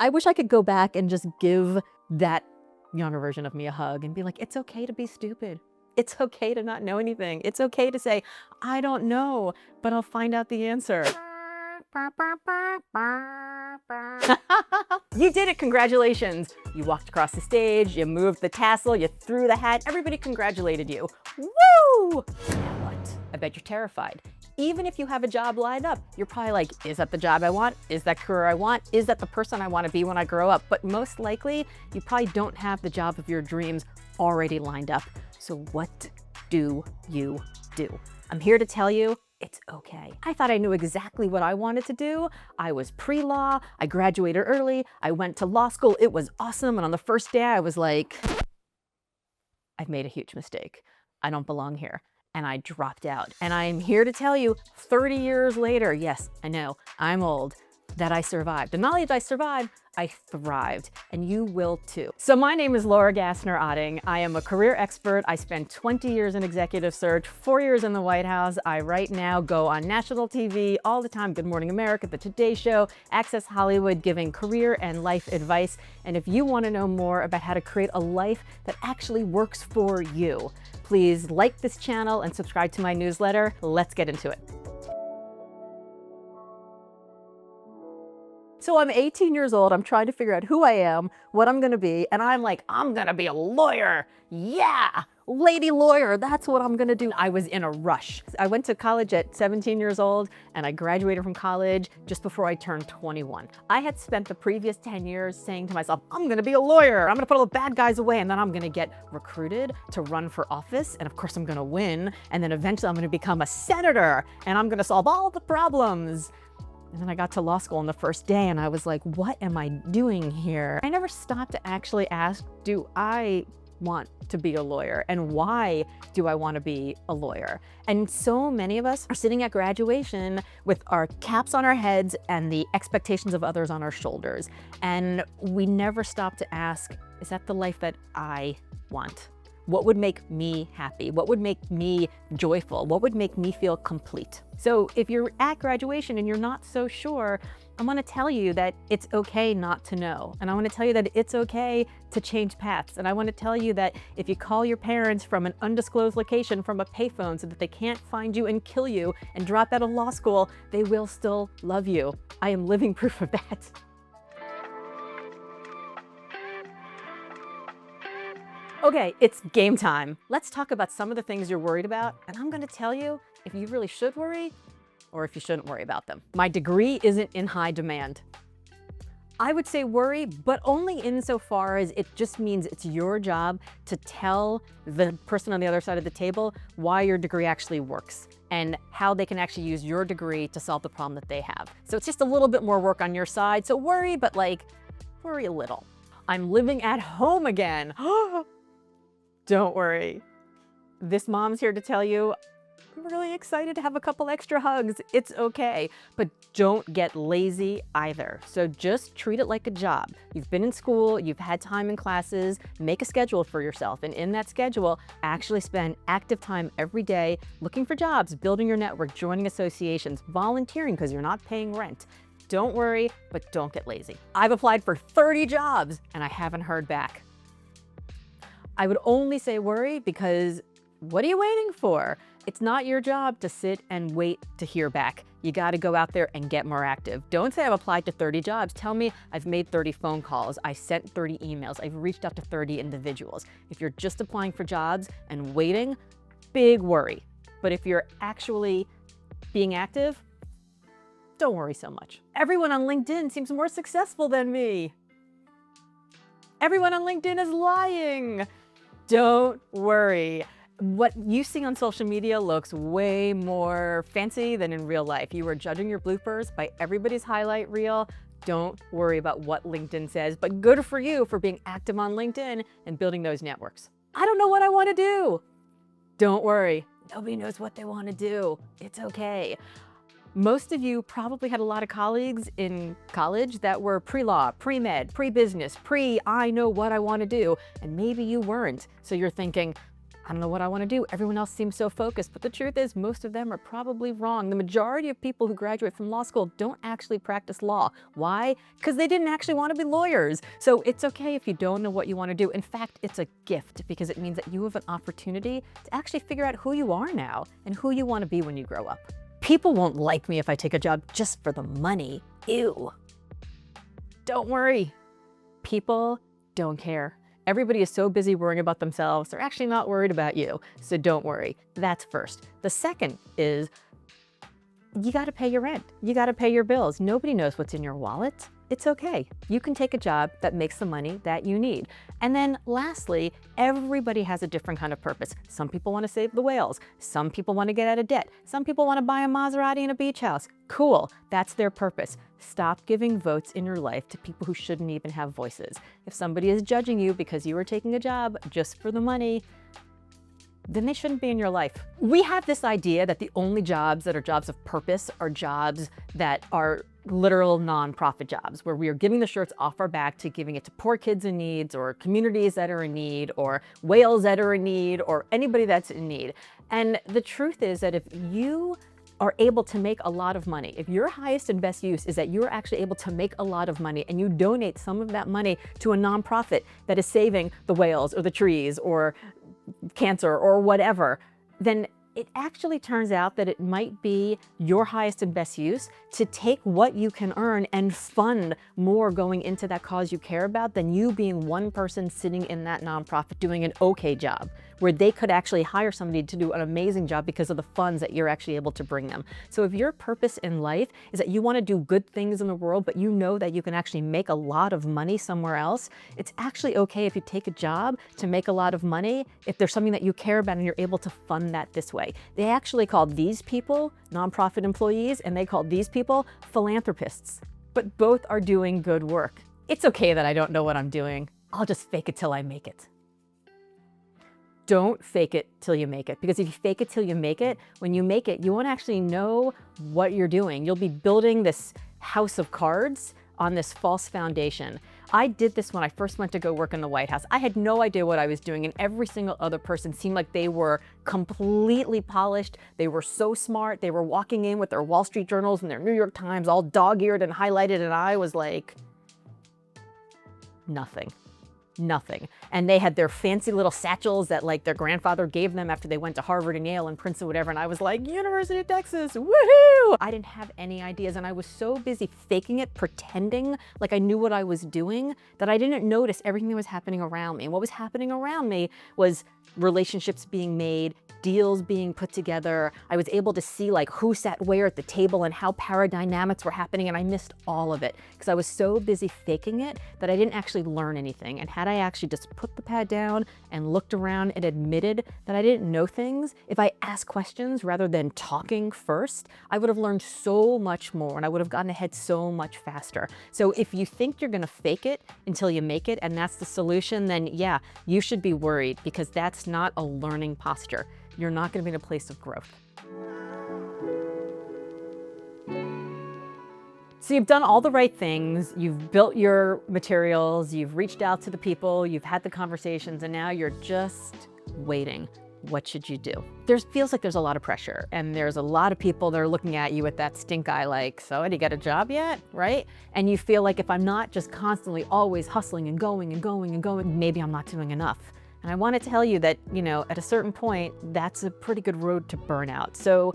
I wish I could go back and just give that younger version of me a hug and be like, it's okay to be stupid. It's okay to not know anything. It's okay to say, I don't know, but I'll find out the answer. You did it, congratulations. You walked across the stage, you moved the tassel, you threw the hat, everybody congratulated you. Woo! Now what? I bet you're terrified. Even if you have a job lined up, you're probably like, is that the job I want? Is that career I want? Is that the person I want to be when I grow up? But most likely, you probably don't have the job of your dreams already lined up. So what do you do? I'm here to tell you, it's okay. I thought I knew exactly what I wanted to do. I was pre-law, I graduated early, I went to law school, it was awesome. And on the first day I was like, I've made a huge mistake. I don't belong here. And I dropped out. And I'm here to tell you 30 years later, yes, I know, I'm old, that I survived. And not only did I survive, I thrived, and you will too. So my name is Laura Gassner Otting. I am a career expert. I spent 20 years in executive search, 4 years in the White House. I right now go on national TV all the time, Good Morning America, The Today Show, Access Hollywood, giving career and life advice. And if you want to know more about how to create a life that actually works for you, please like this channel and subscribe to my newsletter. Let's get into it. So I'm 18 years old, I'm trying to figure out who I am, what I'm gonna be, and I'm like, I'm gonna be a lawyer. Yeah, lady lawyer, that's what I'm gonna do. I was in a rush. I went to college at 17 years old, and I graduated from college just before I turned 21. I had spent the previous 10 years saying to myself, I'm gonna be a lawyer. I'm gonna put all the bad guys away, and then I'm gonna get recruited to run for office, and of course I'm gonna win, and then eventually I'm gonna become a senator, and I'm gonna solve all the problems. And then I got to law school on the first day and I was like, what am I doing here? I never stopped to actually ask, do I want to be a lawyer? And why do I want to be a lawyer? And so many of us are sitting at graduation with our caps on our heads and the expectations of others on our shoulders. And we never stop to ask, is that the life that I want? What would make me happy? What would make me joyful? What would make me feel complete? So if you're at graduation and you're not so sure, I want to tell you that it's okay not to know. And I want to tell you that it's okay to change paths. And I want to tell you that if you call your parents from an undisclosed location from a payphone so that they can't find you and kill you and drop out of law school, they will still love you. I am living proof of that. Okay, it's game time. Let's talk about some of the things you're worried about, and I'm gonna tell you if you really should worry or if you shouldn't worry about them. My degree isn't in high demand. I would say worry, but only insofar as it just means it's your job to tell the person on the other side of the table why your degree actually works and how they can actually use your degree to solve the problem that they have. So it's just a little bit more work on your side. So worry, but like, worry a little. I'm living at home again. Don't worry. This mom's here to tell you, I'm really excited to have a couple extra hugs. It's okay, but don't get lazy either. So just treat it like a job. You've been in school, you've had time in classes, make a schedule for yourself. And in that schedule, actually spend active time every day looking for jobs, building your network, joining associations, volunteering because you're not paying rent. Don't worry, but don't get lazy. I've applied for 30 jobs and I haven't heard back. I would only say worry because what are you waiting for? It's not your job to sit and wait to hear back. You got to go out there and get more active. Don't say I've applied to 30 jobs. Tell me I've made 30 phone calls. I sent 30 emails. I've reached out to 30 individuals. If you're just applying for jobs and waiting, big worry. But if you're actually being active, don't worry so much. Everyone on LinkedIn seems more successful than me. Everyone on LinkedIn is lying. Don't worry. What you see on social media looks way more fancy than in real life. You are judging your bloopers by everybody's highlight reel. Don't worry about what LinkedIn says, but good for you for being active on LinkedIn and building those networks. I don't know what I want to do. Don't worry. Nobody knows what they want to do. It's okay. Most of you probably had a lot of colleagues in college that were pre-law, pre-med, pre-business, I know what I want to do, and maybe you weren't. So you're thinking, I don't know what I want to do. Everyone else seems so focused, but the truth is most of them are probably wrong. The majority of people who graduate from law school don't actually practice law. Why? Because they didn't actually want to be lawyers. So it's okay if you don't know what you want to do. In fact, it's a gift because it means that you have an opportunity to actually figure out who you are now and who you want to be when you grow up. People won't like me if I take a job just for the money. Ew. Don't worry. People don't care. Everybody is so busy worrying about themselves, they're actually not worried about you. So don't worry. That's first. The second is you got to pay your rent. You got to pay your bills. Nobody knows what's in your wallet. It's okay. You can take a job that makes the money that you need. And then lastly, everybody has a different kind of purpose. Some people want to save the whales. Some people want to get out of debt. Some people want to buy a Maserati and a beach house. Cool. That's their purpose. Stop giving votes in your life to people who shouldn't even have voices. If somebody is judging you because you are taking a job just for the money, then they shouldn't be in your life. We have this idea that the only jobs that are jobs of purpose are jobs that are literal nonprofit jobs, where we are giving the shirts off our back to giving it to poor kids in need, or communities that are in need, or whales that are in need, or anybody that's in need. And the truth is that if you are able to make a lot of money, if your highest and best use is that you're actually able to make a lot of money and you donate some of that money to a nonprofit that is saving the whales or the trees or cancer or whatever, then it actually turns out that it might be your highest and best use to take what you can earn and fund more going into that cause you care about than you being one person sitting in that nonprofit doing an okay job, where they could actually hire somebody to do an amazing job because of the funds that you're actually able to bring them. So if your purpose in life is that you want to do good things in the world, but you know that you can actually make a lot of money somewhere else, it's actually okay if you take a job to make a lot of money if there's something that you care about and you're able to fund that this way. They actually called these people nonprofit employees and they called these people philanthropists, but both are doing good work. It's okay that I don't know what I'm doing. I'll just fake it till I make it. Don't fake it till you make it, because if you fake it till you make it, when you make it, you won't actually know what you're doing. You'll be building this house of cards on this false foundation. I did this when I first went to go work in the White House. I had no idea what I was doing, and every single other person seemed like they were completely polished. They were so smart. They were walking in with their Wall Street Journals and their New York Times all dog-eared and highlighted, and I was like, nothing. And they had their fancy little satchels that like their grandfather gave them after they went to Harvard and Yale and Princeton, whatever. And I was like, University of Texas, woohoo! I didn't have any ideas, and I was so busy faking it, pretending like I knew what I was doing, that I didn't notice everything that was happening around me. And what was happening around me was relationships being made, deals being put together. I was able to see like who sat where at the table and how power dynamics were happening, and I missed all of it because I was so busy faking it that I didn't actually learn anything. And had I actually just put the pad down and looked around and admitted that I didn't know things, if I asked questions rather than talking first, I would have learned so much more and I would have gotten ahead so much faster. So if you think you're gonna fake it until you make it and that's the solution, then yeah, you should be worried, because that's not a learning posture. You're not going to be in a place of growth. So you've done all the right things, you've built your materials, you've reached out to the people, you've had the conversations, and now you're just waiting. What should you do? Feels like there's a lot of pressure, and there's a lot of people that are looking at you with that stink eye like, so did you get a job yet, right? And you feel like if I'm not just constantly always hustling and going and going and going, maybe I'm not doing enough. And I want to tell you that, at a certain point, that's a pretty good road to burnout. So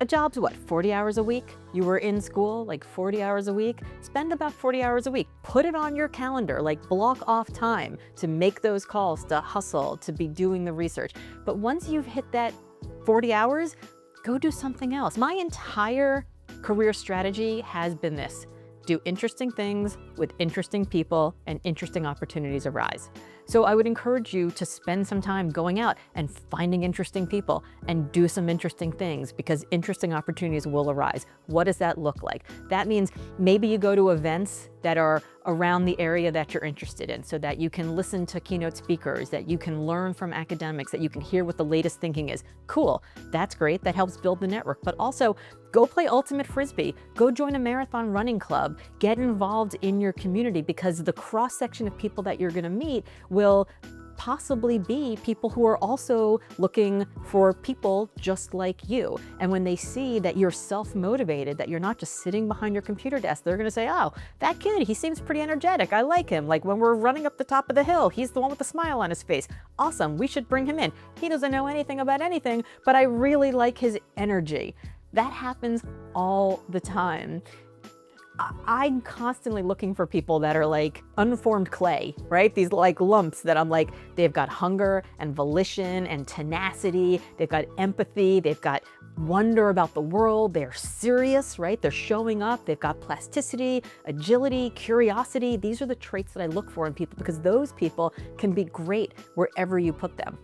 a job's what, 40 hours a week? You were in school like 40 hours a week? Spend about 40 hours a week. Put it on your calendar, like block off time to make those calls, to hustle, to be doing the research. But once you've hit that 40 hours, go do something else. My entire career strategy has been this: do interesting things with interesting people, and interesting opportunities arise. So I would encourage you to spend some time going out and finding interesting people and do some interesting things, because interesting opportunities will arise. What does that look like? That means maybe you go to events that are around the area that you're interested in, so that you can listen to keynote speakers, that you can learn from academics, that you can hear what the latest thinking is. Cool, that's great, that helps build the network. But also, go play Ultimate Frisbee, go join a marathon running club, get involved in your community, because the cross-section of people that you're gonna meet will possibly be people who are also looking for people just like you. And when they see that you're self-motivated, that you're not just sitting behind your computer desk, they're gonna say, oh, that kid, he seems pretty energetic. I like him. Like when we're running up the top of the hill, he's the one with the smile on his face. Awesome, we should bring him in. He doesn't know anything about anything, but I really like his energy. That happens all the time. I'm constantly looking for people that are like unformed clay, right? These like lumps that I'm like, they've got hunger and volition and tenacity. They've got empathy. They've got wonder about the world. They're serious, right? They're showing up. They've got plasticity, agility, curiosity. These are the traits that I look for in people because those people can be great wherever you put them.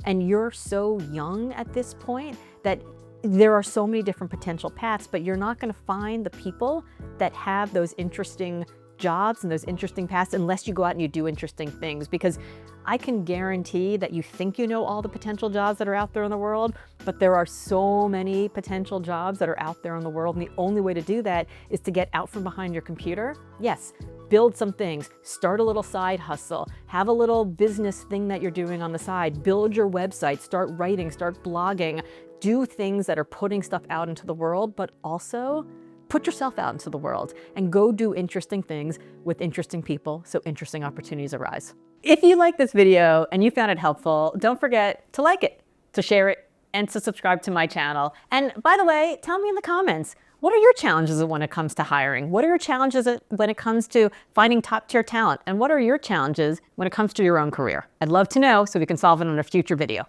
And you're so young at this point that there are so many different potential paths, but you're not going to find the people that have those interesting jobs and those interesting paths unless you go out and you do interesting things. Because I can guarantee that you think you know all the potential jobs that are out there in the world, but there are so many potential jobs that are out there in the world. And the only way to do that is to get out from behind your computer. Yes, build some things, start a little side hustle, have a little business thing that you're doing on the side, build your website, start writing, start blogging, do things that are putting stuff out into the world, but also put yourself out into the world and go do interesting things with interesting people so interesting opportunities arise. If you like this video and you found it helpful, don't forget to like it, to share it, and to subscribe to my channel. And by the way, tell me in the comments, what are your challenges when it comes to hiring? What are your challenges when it comes to finding top-tier talent? And what are your challenges when it comes to your own career? I'd love to know so we can solve it in a future video.